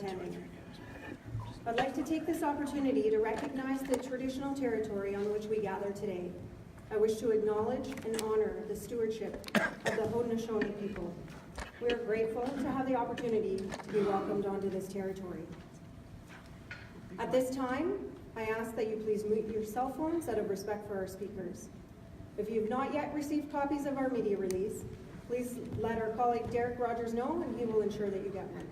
attending. I'd like to take this opportunity to recognize the traditional territory on which we gather today. I wish to acknowledge and honor the stewardship of the Haudenosaunee people. We are grateful to have the opportunity to be welcomed onto this territory. At this time, I ask that you please mute your cell phones out of respect for our speakers. If you have not yet received copies of our media release, please let our colleague Derek Rogers know and he will ensure that you get one.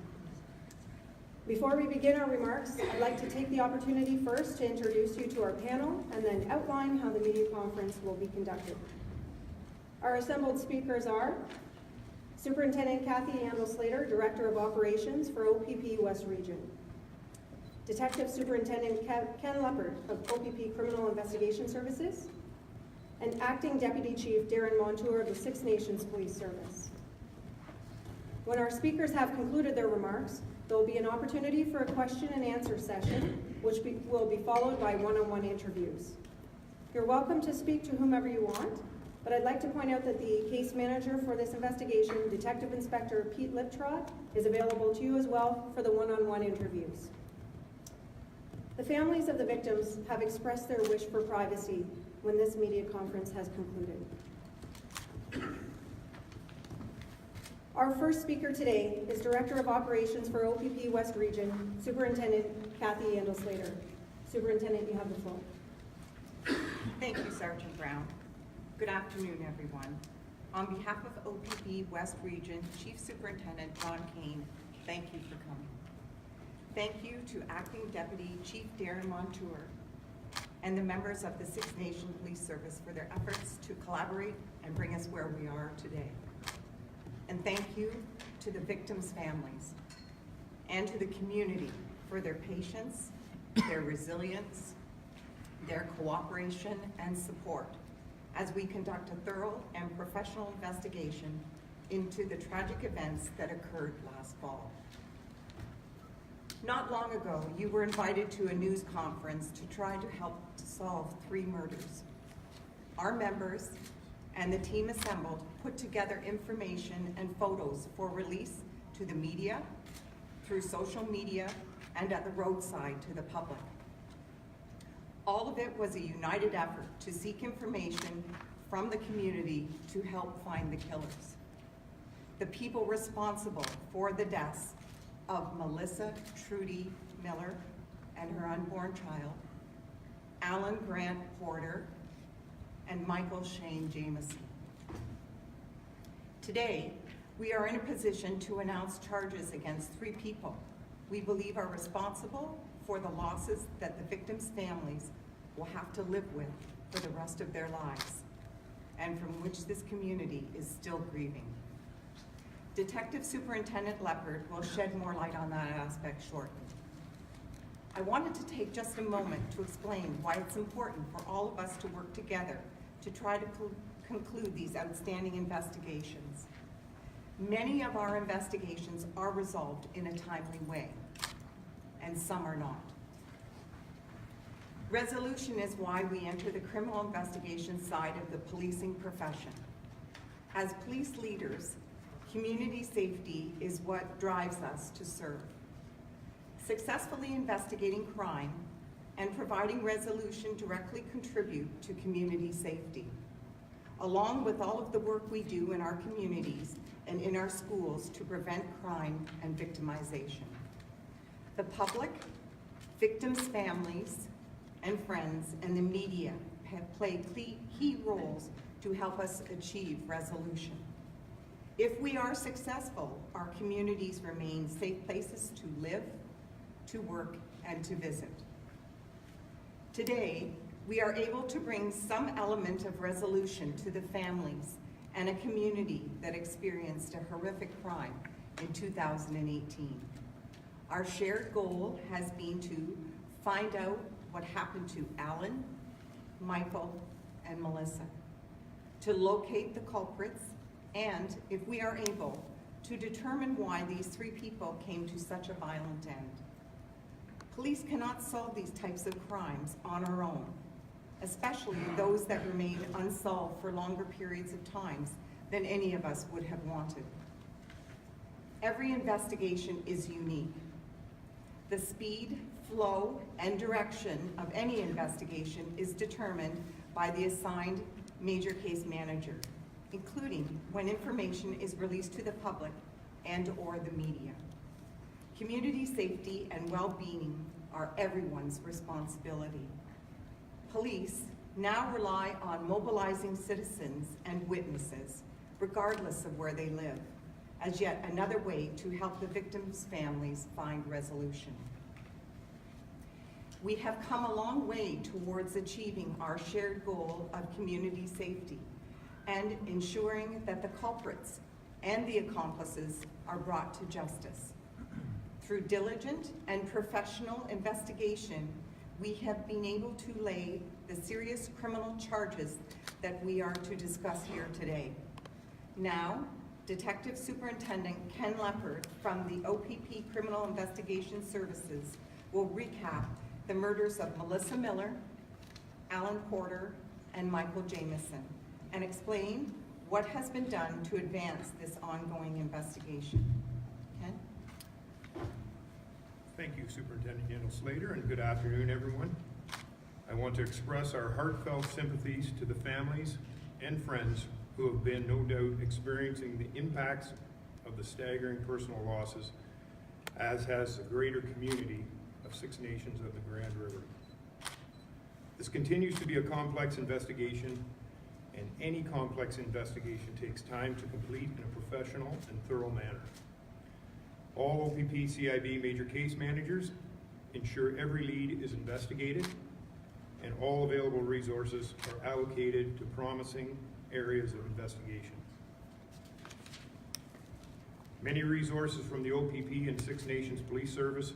Before we begin our remarks, I'd like to take the opportunity first to introduce you to our panel and then outline how the media conference will be conducted. Our assembled speakers are Superintendent Kathy Andel-Slater, Director of Operations for OPP West Region. Detective Superintendent Ken Leppard of OPP Criminal Investigation Services. And Acting Deputy Chief Darren Montour of the Six Nations Police Service. When our speakers have concluded their remarks, there will be an opportunity for a question and answer session, which will be followed by one-on-one interviews. You're welcome to speak to whomever you want, but I'd like to point out that the case manager for this investigation, Detective Inspector Pete Liptrot, is available to you as well for the one-on-one interviews. The families of the victims have expressed their wish for privacy when this media conference has concluded. Our first speaker today is Director of Operations for OPP West Region, Superintendent Kathy Andel-Slater. Superintendent, you have the floor. Thank you, Sergeant Brown. Good afternoon, everyone. On behalf of OPP West Region Chief Superintendent Ron Kane, thank you for coming. Thank you to Acting Deputy Chief Darren Montour and the members of the Six Nations Police Service for their efforts to collaborate and bring us where we are today. And thank you to the victims' families and to the community for their patience, their resilience, their cooperation and support as we conduct a thorough and professional investigation into the tragic events that occurred last fall. Not long ago, you were invited to a news conference to try to help to solve 3 murders. Our members and the team assembled put together information and photos for release to the media, through social media, and at the roadside to the public. All of it was a united effort to seek information from the community to help find the killers. The people responsible for the deaths of Melissa Trudy Miller and her unborn child, Alan Grant Porter, and Michael Shane Jamison. Today, we are in a position to announce charges against 3 people we believe are responsible for the losses that the victims' families will have to live with for the rest of their lives, and from which this community is still grieving. Detective Superintendent Leppard will shed more light on that aspect shortly. I wanted to take just a moment to explain why it's important for all of us to work together to try to conclude these outstanding investigations. Many of our investigations are resolved in a timely way, and some are not. Resolution is why we enter the criminal investigation side of the policing profession. As police leaders, community safety is what drives us to serve. Successfully investigating crime and providing resolution directly contribute to community safety, along with all of the work we do in our communities and in our schools to prevent crime and victimization. The public, victims' families and friends, and the media have played key roles to help us achieve resolution. If we are successful, our communities remain safe places to live, to work, and to visit. Today, we are able to bring some element of resolution to the families and a community that experienced a horrific crime in 2018. Our shared goal has been to find out what happened to Alan, Michael, and Melissa, to locate the culprits, and, if we are able, to determine why these 3 people came to such a violent end. Police cannot solve these types of crimes on our own, especially those that remain unsolved for longer periods of time than any of us would have wanted. Every investigation is unique, The speed, flow, and direction of any investigation is determined by the assigned major case manager, including when information is released to the public and/or the media. Community safety and well-being are everyone's responsibility. Police now rely on mobilizing citizens and witnesses, regardless of where they live, as yet another way to help the victims' families find resolution. We have come a long way towards achieving our shared goal of community safety and ensuring that the culprits and the accomplices are brought to justice. Through diligent and professional investigation, we have been able to lay the serious criminal charges that we are to discuss here today. Now, Detective Superintendent Ken Leppard from the OPP Criminal Investigation Services will recap the murders of Melissa Miller, Alan Porter, and Michael Jamison, and explain what has been done to advance this ongoing investigation. Ken? Thank you, Superintendent Yandel Slater, and good afternoon, everyone. I want to express our heartfelt sympathies to the families and friends who have been, no doubt, experiencing the impacts of the staggering personal losses, as has the greater community of Six Nations of the Grand River. This continues to be a complex investigation, and any complex investigation takes time to complete in a professional and thorough manner. All OPP CIB major case managers ensure every lead is investigated and all available resources are allocated to promising areas of investigation. Many resources from the OPP and Six Nations Police Service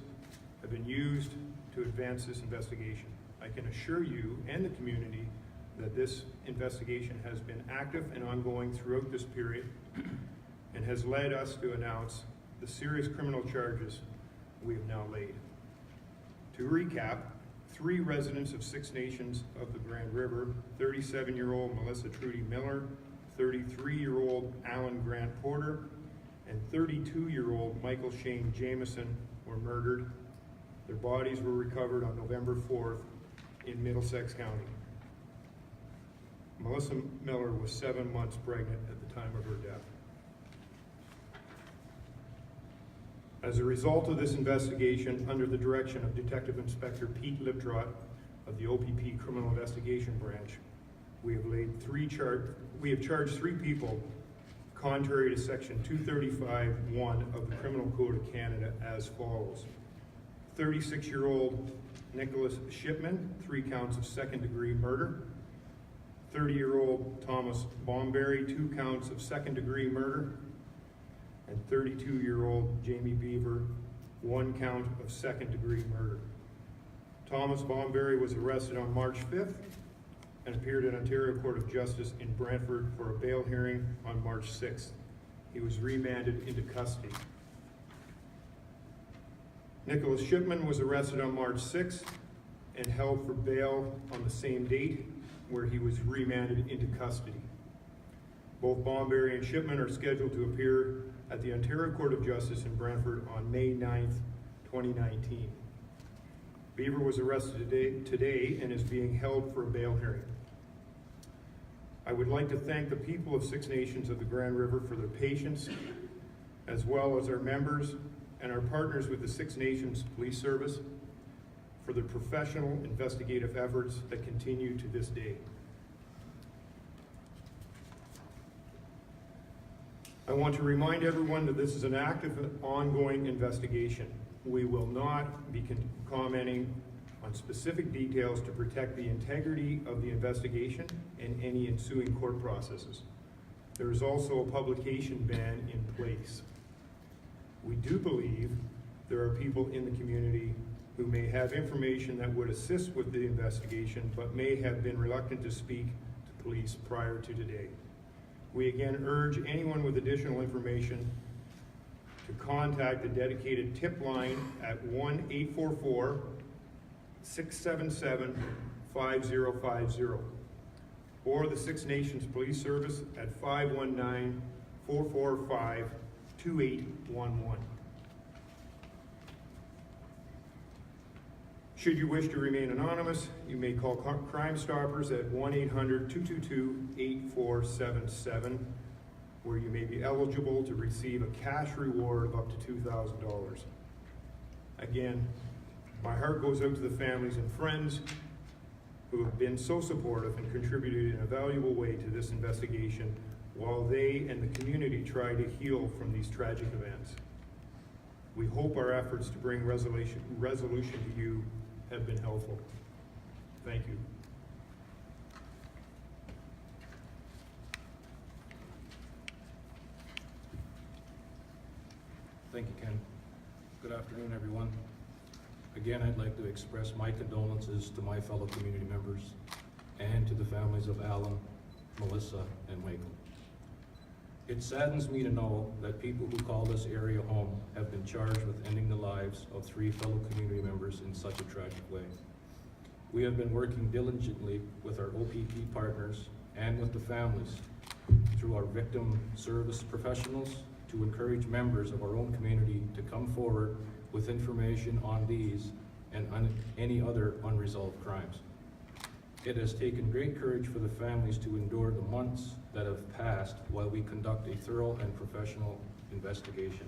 have been used to advance this investigation. I can assure you and the community that this investigation has been active and ongoing throughout this period and has led us to announce the serious criminal charges we have now laid. To recap, 3 residents of Six Nations of the Grand River, 37-year-old Melissa Trudy Miller, 33-year-old Alan Grant Porter, and 32-year-old Michael Shane Jamison were murdered. Their bodies were recovered on November 4th in Middlesex County. Melissa Miller was 7 months pregnant at the time of her death. As a result of this investigation, under the direction of Detective Inspector Pete Liptrot of the OPP Criminal Investigation Branch, we have charged 3 people contrary to Section 235(1) of the Criminal Code of Canada as follows. 36-year-old Nicholas Shipman, 3 counts of second-degree murder. 30-year-old Thomas Bomberry, 2 counts of second-degree murder. And 32-year-old Jamie Beaver, 1 count of second-degree murder. Thomas Bomberry was arrested on March 5th and appeared in Ontario Court of Justice in Brantford for a bail hearing on March 6th. He was remanded into custody. Nicholas Shipman was arrested on March 6th and held for bail on the same date, where he was remanded into custody. Both Bomberry and Shipman are scheduled to appear at the Ontario Court of Justice in Brantford on May 9th, 2019. Beaver was arrested today and is being held for a bail hearing. I would like to thank the people of Six Nations of the Grand River for their patience, as well as our members and our partners with the Six Nations Police Service for their professional investigative efforts that continue to this day. I want to remind everyone that this is an active, ongoing investigation. We will not be commenting on specific details to protect the integrity of the investigation and any ensuing court processes. There is also a publication ban in place. We do believe there are people in the community who may have information that would assist with the investigation, but may have been reluctant to speak to police prior to today. We again urge anyone with additional information to contact the dedicated tip line at 1-844-677-5050 or the Six Nations Police Service at 519-445-2811. Should you wish to remain anonymous, you may call Crime Stoppers at 1-800-222-8477, where you may be eligible to receive a cash reward of up to $2,000. Again, my heart goes out to the families and friends who have been so supportive and contributed in a valuable way to this investigation while they and the community try to heal from these tragic events. We hope our efforts to bring resolution to you have been helpful. Thank you. Thank you, Ken. Good afternoon, everyone. Again, I'd like to express my condolences to my fellow community members and to the families of Alan, Melissa, and Michael. It saddens me to know that people who call this area home have been charged with ending the lives of 3 fellow community members in such a tragic way. We have been working diligently with our OPP partners and with the families through our victim service professionals to encourage members of our own community to come forward with information on these and on any other unresolved crimes. It has taken great courage for the families to endure the months that have passed while we conduct a thorough and professional investigation.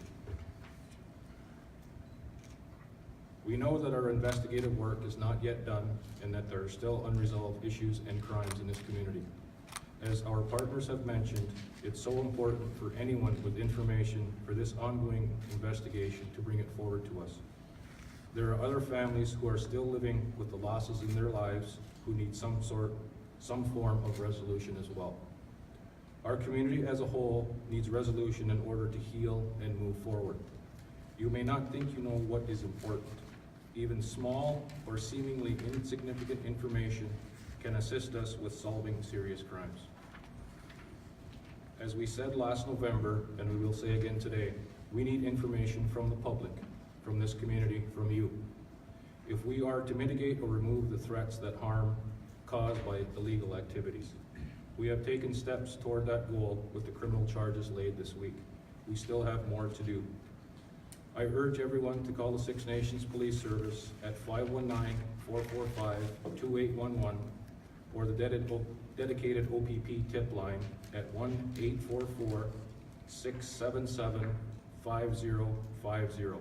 We know that our investigative work is not yet done and that there are still unresolved issues and crimes in this community. As our partners have mentioned, it's so important for anyone with information for this ongoing investigation to bring it forward to us. There are other families who are still living with the losses in their lives who need some form of resolution as well. Our community as a whole needs resolution in order to heal and move forward. You may not think you know what is important. Even small or seemingly insignificant information can assist us with solving serious crimes. As we said last November, and we will say again today, we need information from the public, from this community, from you, if we are to mitigate or remove the threats that harm caused by illegal activities. We have taken steps toward that goal with the criminal charges laid this week. We still have more to do. I urge everyone to call the Six Nations Police Service at 519-445-2811 or the dedicated OPP tip line at 1-844-677-5050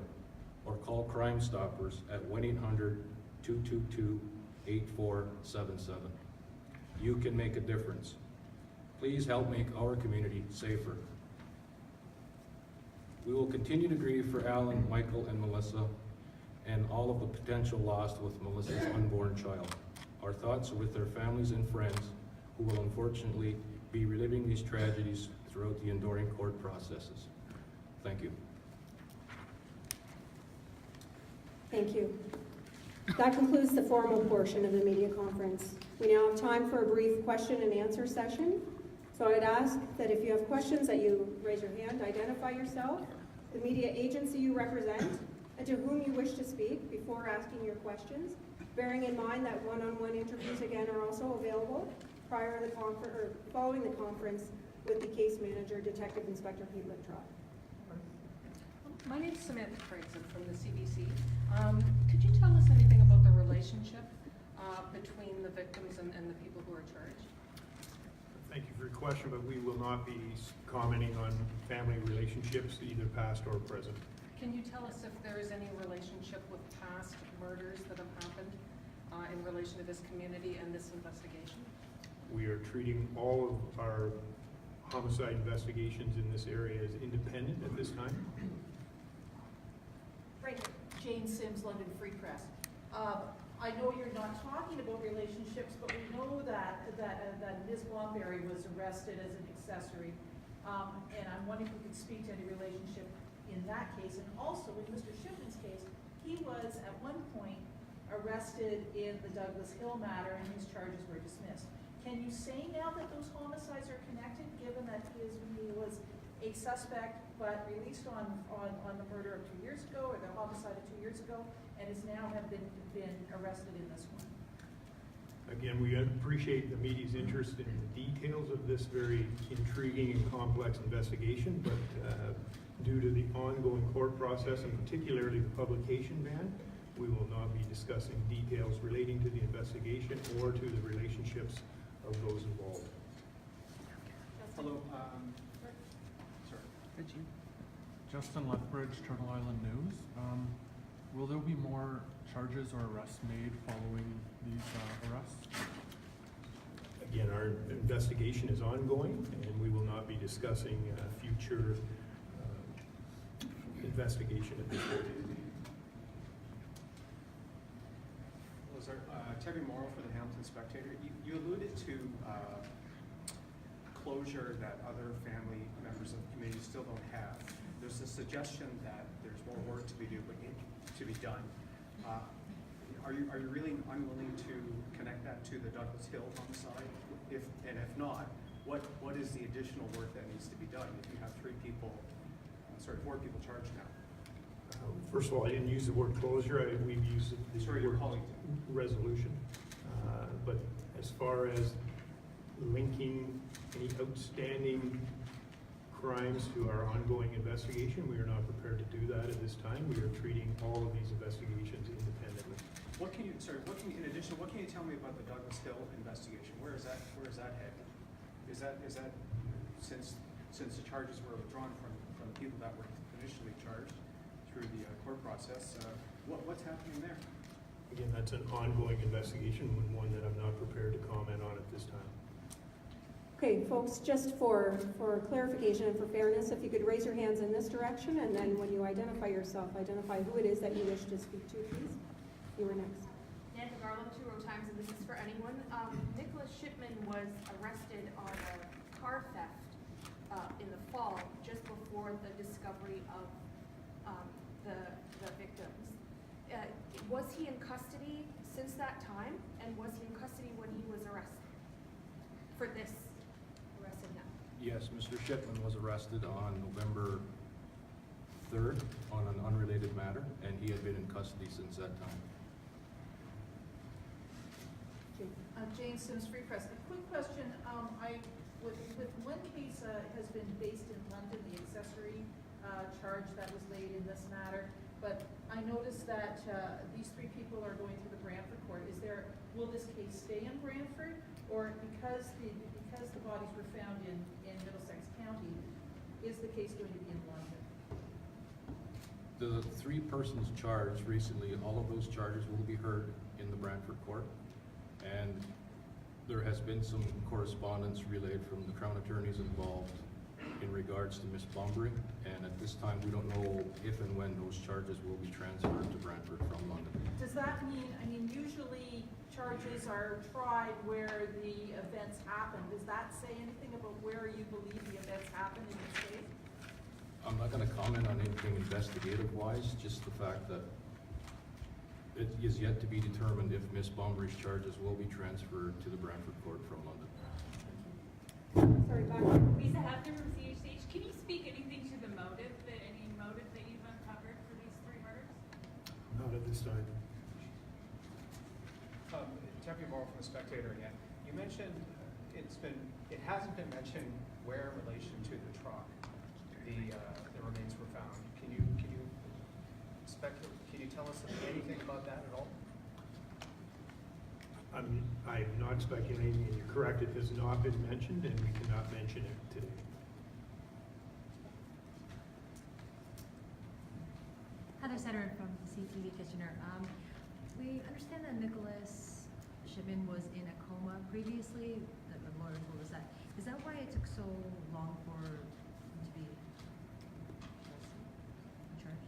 or call Crime Stoppers at 1-800-222-8477. You can make a difference. Please help make our community safer. We will continue to grieve for Alan, Michael, and Melissa, and all of the potential lost with Melissa's unborn child. Our thoughts are with their families and friends who will unfortunately be reliving these tragedies throughout the enduring court processes. Thank you. Thank you. That concludes the formal portion of the media conference. We now have time for a brief question and answer session. So I'd ask that if you have questions that you raise your hand, identify yourself, the media agency you represent, and to whom you wish to speak before asking your questions, bearing in mind that one-on-one interviews again are also available prior to the following the conference with the case manager, Detective Inspector Pete Liptrot. My name is Samantha Craigson from the CBC. Could you tell us anything about the relationship between the victims and the people who are charged? Thank you for your question, but we will not be commenting on family relationships, either past or present. Can you tell us if there is any relationship with past murders that have happened in relation to this community and this investigation? We are treating all of our homicide investigations in this area as independent at this time. Right. Jane Sims, London Free Press. I know you're not talking about relationships, but we know that Ms. Blomberry was arrested as an accessory, and I'm wondering if we could speak to any relationship in that case. And also, in Mr. Shipman's case, he was at one point arrested in the Douglas Hill matter, and his charges were dismissed. Can you say now that those homicides are connected, given that he was a suspect but released on the murder of 2 years ago, or the homicide of 2 years ago, and is now have been arrested in this one? Again, we appreciate the media's interest in the details of this very intriguing and complex investigation, but due to the ongoing court process and particularly the publication ban, We will not be discussing details relating to the investigation or to the relationships of those involved. Hello, sorry. Justin Lethbridge, Turtle Island News. Will there be more charges or arrests made following these arrests? Again, our investigation is ongoing, and we will not be discussing future investigation at this point. Well, sir, Terry Morrow for the Hamilton Spectator. You alluded to closure that other family members of the community still don't have. There's a suggestion that there's more work to be done. Are you really unwilling to connect that to the Douglas Hill homicide? If not, what is the additional work that needs to be done if you have 4 people charged now? First of all, I didn't use the word closure. We've used the Sorry, your word colleague. resolution. But as far as linking any outstanding crimes to our ongoing investigation, we are not prepared to do that at this time. We are treating all of these investigations independently. In addition, what can you tell me about the Douglas Hill investigation? Where is that headed? Is that since the charges were withdrawn from the people that were initially charged through the court process, what's happening there? Again, that's an ongoing investigation, one that I'm not prepared to comment on at this time. Okay, folks, just for clarification and for fairness, if you could raise your hands in this direction, and then when you identify yourself, identify who it is that you wish to speak to, please. You were next. Nanda Garland, 2 Row Times, and this is for anyone. Nicholas Shipman was arrested on a car theft in the fall, just before the discovery of the victims. Was he in custody since that time, and was he in custody when he was arrested for this? Arrested now. Yes, Mr. Shipman was arrested on November 3rd on an unrelated matter, and he had been in custody since that time. Jane Sims, Free Press. A quick question. With one case has been based in London, the accessory charge that was laid in this matter, but I noticed that these 3 people are going to the Brantford court. Will this case stay in Brantford, or because the bodies were found in Middlesex County, is the case going to be in London? The 3 persons charged recently, all of those charges will be heard in the Brantford court. And there has been some correspondence relayed from the Crown attorneys involved in regards to Ms. Bombury. And at this time, we don't know if and when those charges will be transferred to Brantford from London. Does that mean, usually charges are tried where the events happen. Does that say anything about where you believe the events happened in this case? I'm not going to comment on anything investigative-wise, just the fact that it is yet to be determined if Ms. Bombury's charges will be transferred to the Brantford court from London. Sorry, Doctor. Lisa Hefner from CHCH. Can you speak anything to the motive, any motive that you've uncovered for these 3 murders? Not at this time. Deputy Morrow from the Spectator again. You mentioned it hasn't been mentioned where in relation to the truck the remains were found. Can you tell us anything about that at all? I'm not speculating, and you're correct, it has not been mentioned, and we cannot mention it today. Heather Setter from CTV Kitchener. We understand that Nicholas Shipman was in a coma previously. The lawyer told us that. Is that why it took so long for him to be charged?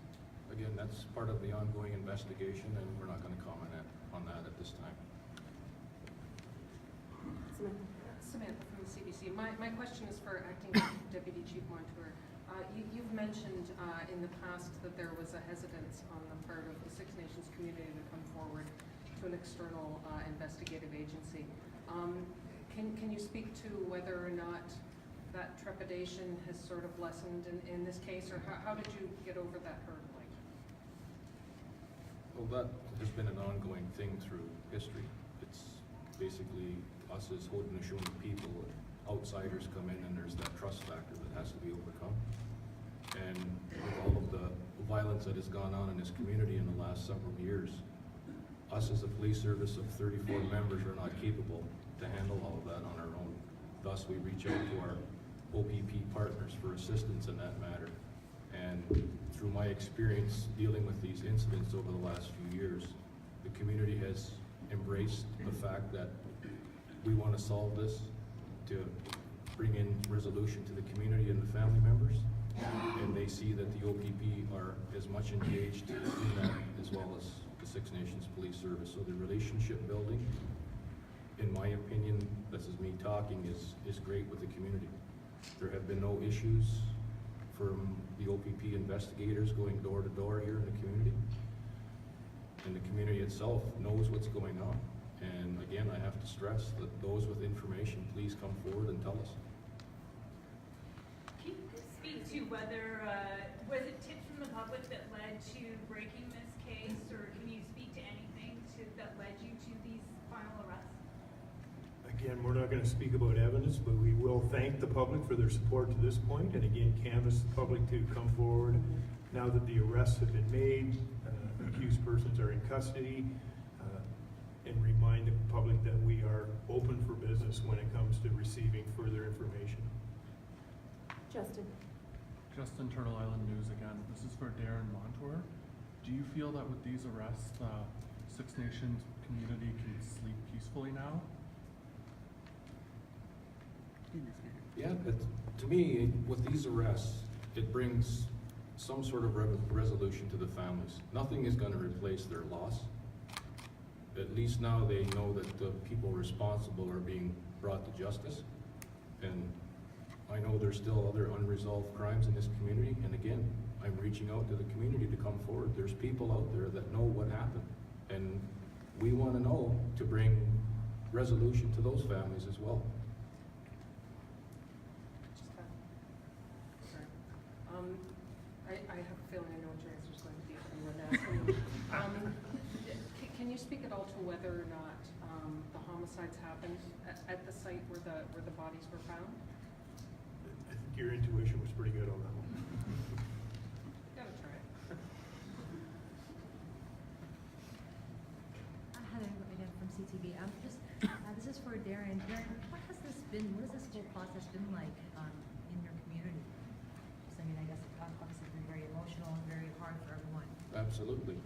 Again, that's part of the ongoing investigation, and we're not going to comment on that at this time. Samantha from the CBC. My question is for Acting Deputy Chief Montour. You've mentioned in the past that there was a hesitance on the part of the Six Nations community to come forward to an external investigative agency. Can you speak to whether or not that trepidation has sort of lessened in this case, or how did you get over that hurdle? Well, that has been an ongoing thing through history. It's basically us as Haudenosaunee people, outsiders come in, and there's that trust factor that has to be overcome. And with all of the violence that has gone on in this community in the last several years, us as a police service of 34 members are not capable to handle all of that on our own. Thus, we reach out to our OPP partners for assistance in that matter. And through my experience dealing with these incidents over the last few years, the community has embraced the fact that we want to solve this, to bring in resolution to the community and the family members. And they see that the OPP are as much engaged in that as well as the Six Nations Police Service. So the relationship building, in my opinion, this is me talking, is great with the community. There have been no issues from the OPP investigators going door to door here in the community. And the community itself knows what's going on. And again, I have to stress that those with information, please come forward and tell us. Can you speak to whether, was it tips from the public that led to breaking this case, or can you speak to anything that led you to these final arrests? Again, we're not going to speak about evidence, but we will thank the public for their support to this point, and again, canvass the public to come forward now that the arrests have been made, accused persons are in custody, and remind the public that we are open for business when it comes to receiving further information. Justin. Justin, Turtle Island News again. This is for Darren Montour. Do you feel that with these arrests, the Six Nations community can sleep peacefully now? Yeah, to me, with these arrests, it brings some sort of resolution to the families. Nothing is going to replace their loss. At least now they know that the people responsible are being brought to justice. And I know there's still other unresolved crimes in this community. And again, I'm reaching out to the community to come forward. There's people out there that know what happened. And we want to know to bring resolution to those families as well. I have a feeling I know what your answer is going to be. I'm going to ask you. Can you speak at all to whether or not the homicides happened at the site where the bodies were found? I think your intuition was pretty good on that one. Gotta try it. Heather again from CTV. This is for Darren. Darren, what has this whole process been like in your community? I mean, I guess it's obviously been very emotional and very hard for everyone. Absolutely.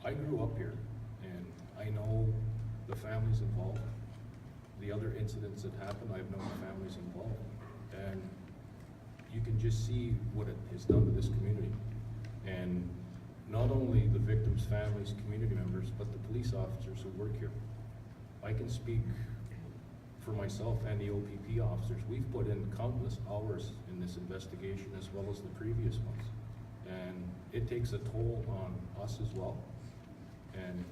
I grew up here, and I know the families involved. The other incidents that happened, I've known the families involved. And you can just see what it has done to this community. And not only the victims' families, community members, but the police officers who work here. I can speak for myself and the OPP officers. We've put in countless hours in this investigation as well as the previous ones. And it takes a toll on us as well. And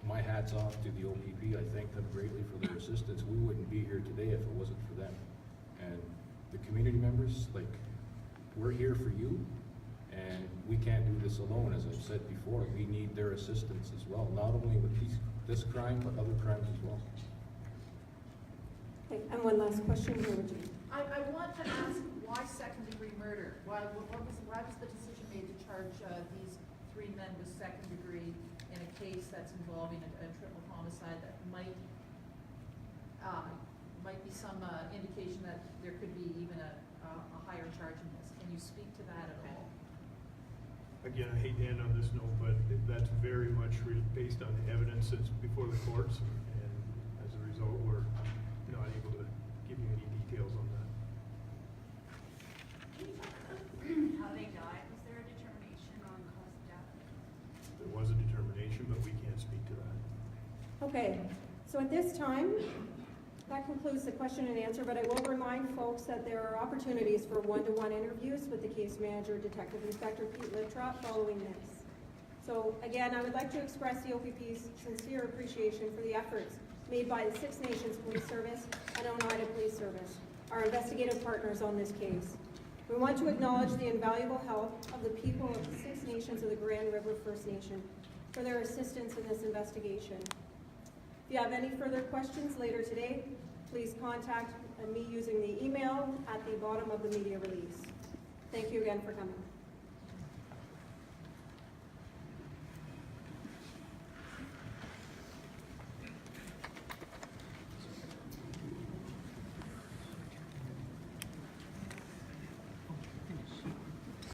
my hat's off to the OPP. I thank them greatly for their assistance. We wouldn't be here today if it wasn't for them. And the community members, like, we're here for you, and we can't do this alone. As I've said before, we need their assistance as well, not only with this crime, but other crimes as well. Okay, and one last question here, Regina. I want to ask why second-degree murder? Why was the decision made to charge these 3 men with second degree in a case that's involving a triple homicide that might be some indication that there could be even a higher charge in this? Can you speak to that at all? Again, I hate to end on this note, but that's very much based on the evidence that's before the courts, and as a result, we're not able to give you any details on that. How they died, was there a determination on cause of death? There was a determination, but we can't speak to that. Okay, so at this time, that concludes the question and answer, but I will remind folks that there are opportunities for one-to-one interviews with the case manager, Detective Inspector Pete Littrop, following this. So again, I would like to express the OPP's sincere appreciation for the efforts made by the Six Nations Police Service and Oneida Police Service, our investigative partners on this case. We want to acknowledge the invaluable help of the people of the Six Nations of the Grand River First Nation for their assistance in this investigation. If you have any further questions later today, please contact me using the email at the bottom of the media release. Thank you again for coming.